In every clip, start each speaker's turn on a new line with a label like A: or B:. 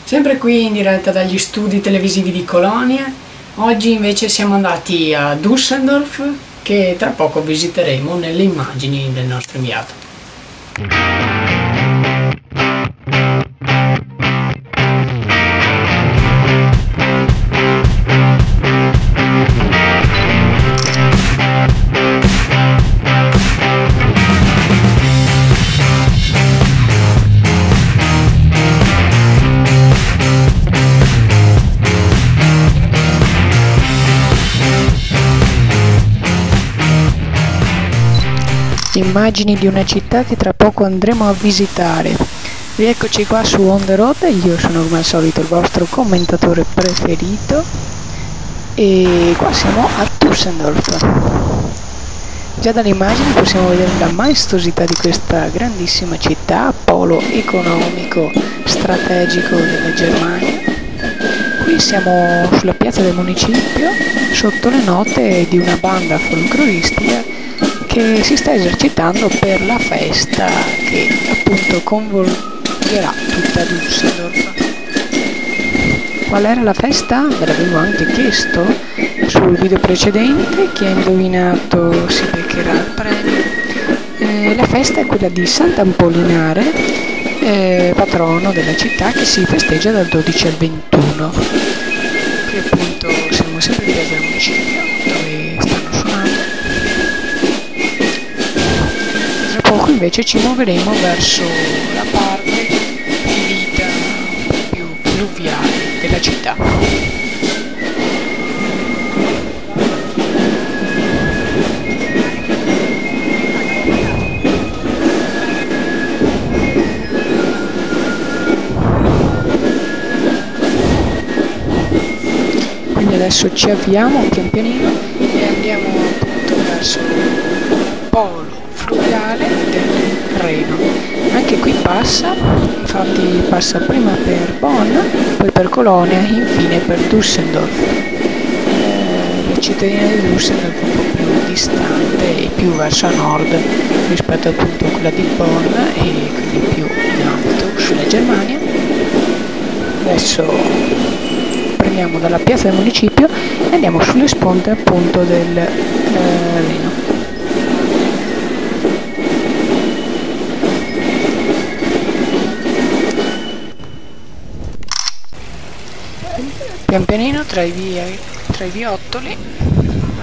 A: Sempre qui in diretta dagli studi televisivi di Colonia. Oggi invece siamo andati a Düsseldorf, che tra poco visiteremo nelle immagini del nostro inviato. Immagini di una città che tra poco andremo a visitare. Rieccoci qua su On The Road, io sono come al solito il vostro commentatore preferito e qua siamo a Düsseldorf. Già dalle immagini possiamo vedere la maestosità di questa grandissima città, polo economico strategico della Germania. Qui siamo sulla piazza del municipio sotto le note di una banda folcloristica che si sta esercitando per la festa che appunto coinvolgerà tutta Düsseldorf. Qual era la festa? Ve l'avevo anche chiesto sul video precedente, chi ha indovinato si beccherà il premio. La festa è quella di Sant'Apollinare, patrono della città, che si festeggia dal 12 al 21. Qui appunto siamo sempre in piazza del municipio dove stanno suonando. Poco invece ci muoveremo verso la parte di vita più fluviale della città. Quindi adesso ci avviamo pian pianino e andiamo appunto verso il polo fluviale del Reno. Anche qui passa, infatti passa prima per Bonn, poi per Colonia e infine per Düsseldorf. La cittadina di Düsseldorf è un po' più distante e più verso nord rispetto appunto a quella di Bonn e quindi più in alto sulla Germania. Adesso prendiamo dalla piazza del municipio e andiamo sulle sponde appunto del Reno. Pian pianino tra i viottoli,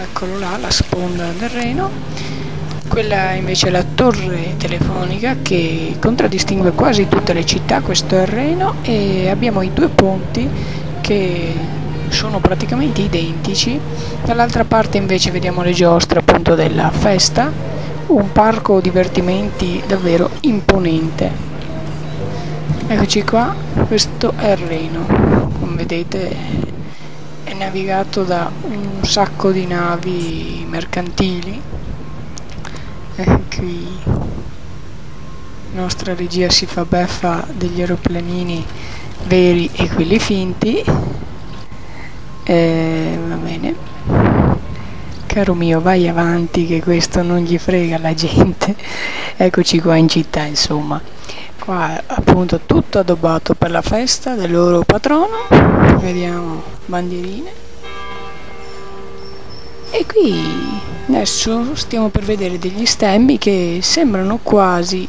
A: eccolo là, la sponda del Reno. Quella invece è la torre telefonica che contraddistingue quasi tutte le città, questo è il Reno, e abbiamo i due ponti che sono praticamente identici. Dall'altra parte invece vediamo le giostre appunto della festa, un parco divertimenti davvero imponente. Eccoci qua, questo è il Reno. Come vedete è navigato da un sacco di navi mercantili. Qui la nostra regia si fa beffa degli aeroplanini veri e quelli finti. Va bene, caro mio, vai avanti che questo non gli frega la gente. Eccoci qua in città, insomma. Qua appunto tutto addobbato per la festa del loro patrono, vediamo bandierine. E qui adesso stiamo per vedere degli stemmi che sembrano quasi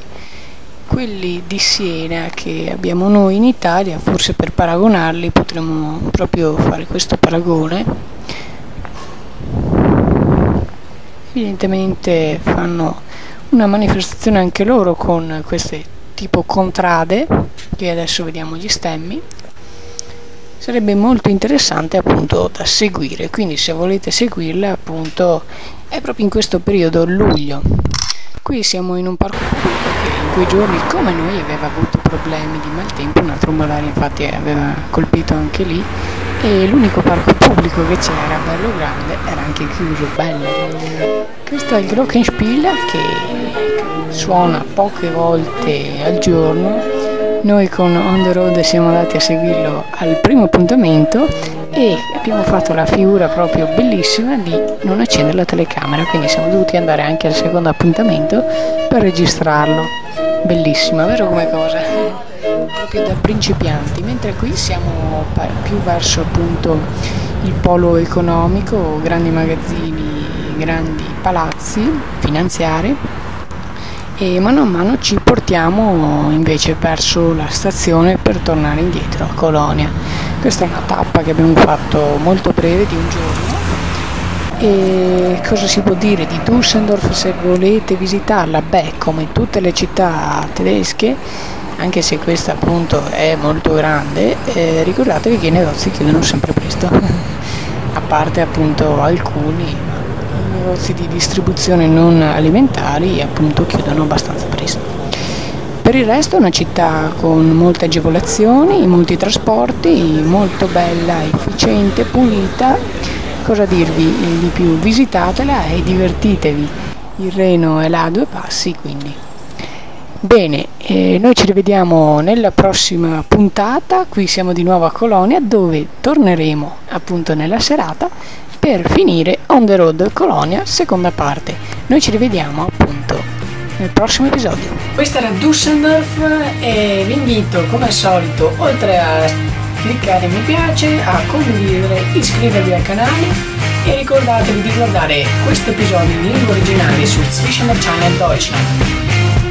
A: quelli di Siena che abbiamo noi in Italia. Forse per paragonarli potremmo proprio fare questo paragone. Evidentemente fanno una manifestazione anche loro con queste tipo contrade, che adesso vediamo gli stemmi. Sarebbe molto interessante appunto da seguire, quindi se volete seguirla appunto è proprio in questo periodo, luglio. Qui siamo in un parco pubblico che in quei giorni come noi aveva avuto problemi di maltempo, una trombolaria infatti aveva colpito anche lì, e l'unico parco pubblico che c'era, bello grande, era anche chiuso, bello. Questo è il Glockenspiel che suona poche volte al giorno. Noi con On The Road siamo andati a seguirlo al primo appuntamento e abbiamo fatto la figura proprio bellissima di non accendere la telecamera, quindi siamo dovuti andare anche al secondo appuntamento per registrarlo. Bellissima, vero come cosa? proprio da principianti, mentre qui siamo più verso appunto il polo economico, grandi magazzini, grandi palazzi finanziari, e mano a mano ci portiamo invece verso la stazione per tornare indietro a Colonia. Questa è una tappa che abbiamo fatto molto breve, di un giorno. E cosa si può dire di Düsseldorf se volete visitarla? Beh, come tutte le città tedesche, anche se questa appunto è molto grande, ricordatevi che i negozi chiudono sempre presto, a parte appunto alcuni, i negozi di distribuzione non alimentari appunto chiudono abbastanza presto. Per il resto è una città con molte agevolazioni, molti trasporti, molto bella, efficiente, pulita. Cosa dirvi di più? Visitatela e divertitevi. Il Reno è là a 2 passi, quindi. Bene, noi ci rivediamo nella prossima puntata. Qui siamo di nuovo a Colonia, dove torneremo appunto nella serata per finire On the Road Colonia, seconda parte. Noi ci rivediamo appunto nel prossimo episodio. Questa era Düsseldorf e vi invito come al solito, oltre a cliccare mi piace, a condividere, iscrivervi al canale e ricordatevi di guardare questo episodio in lingua originale su Zwischen der Channel Deutschland.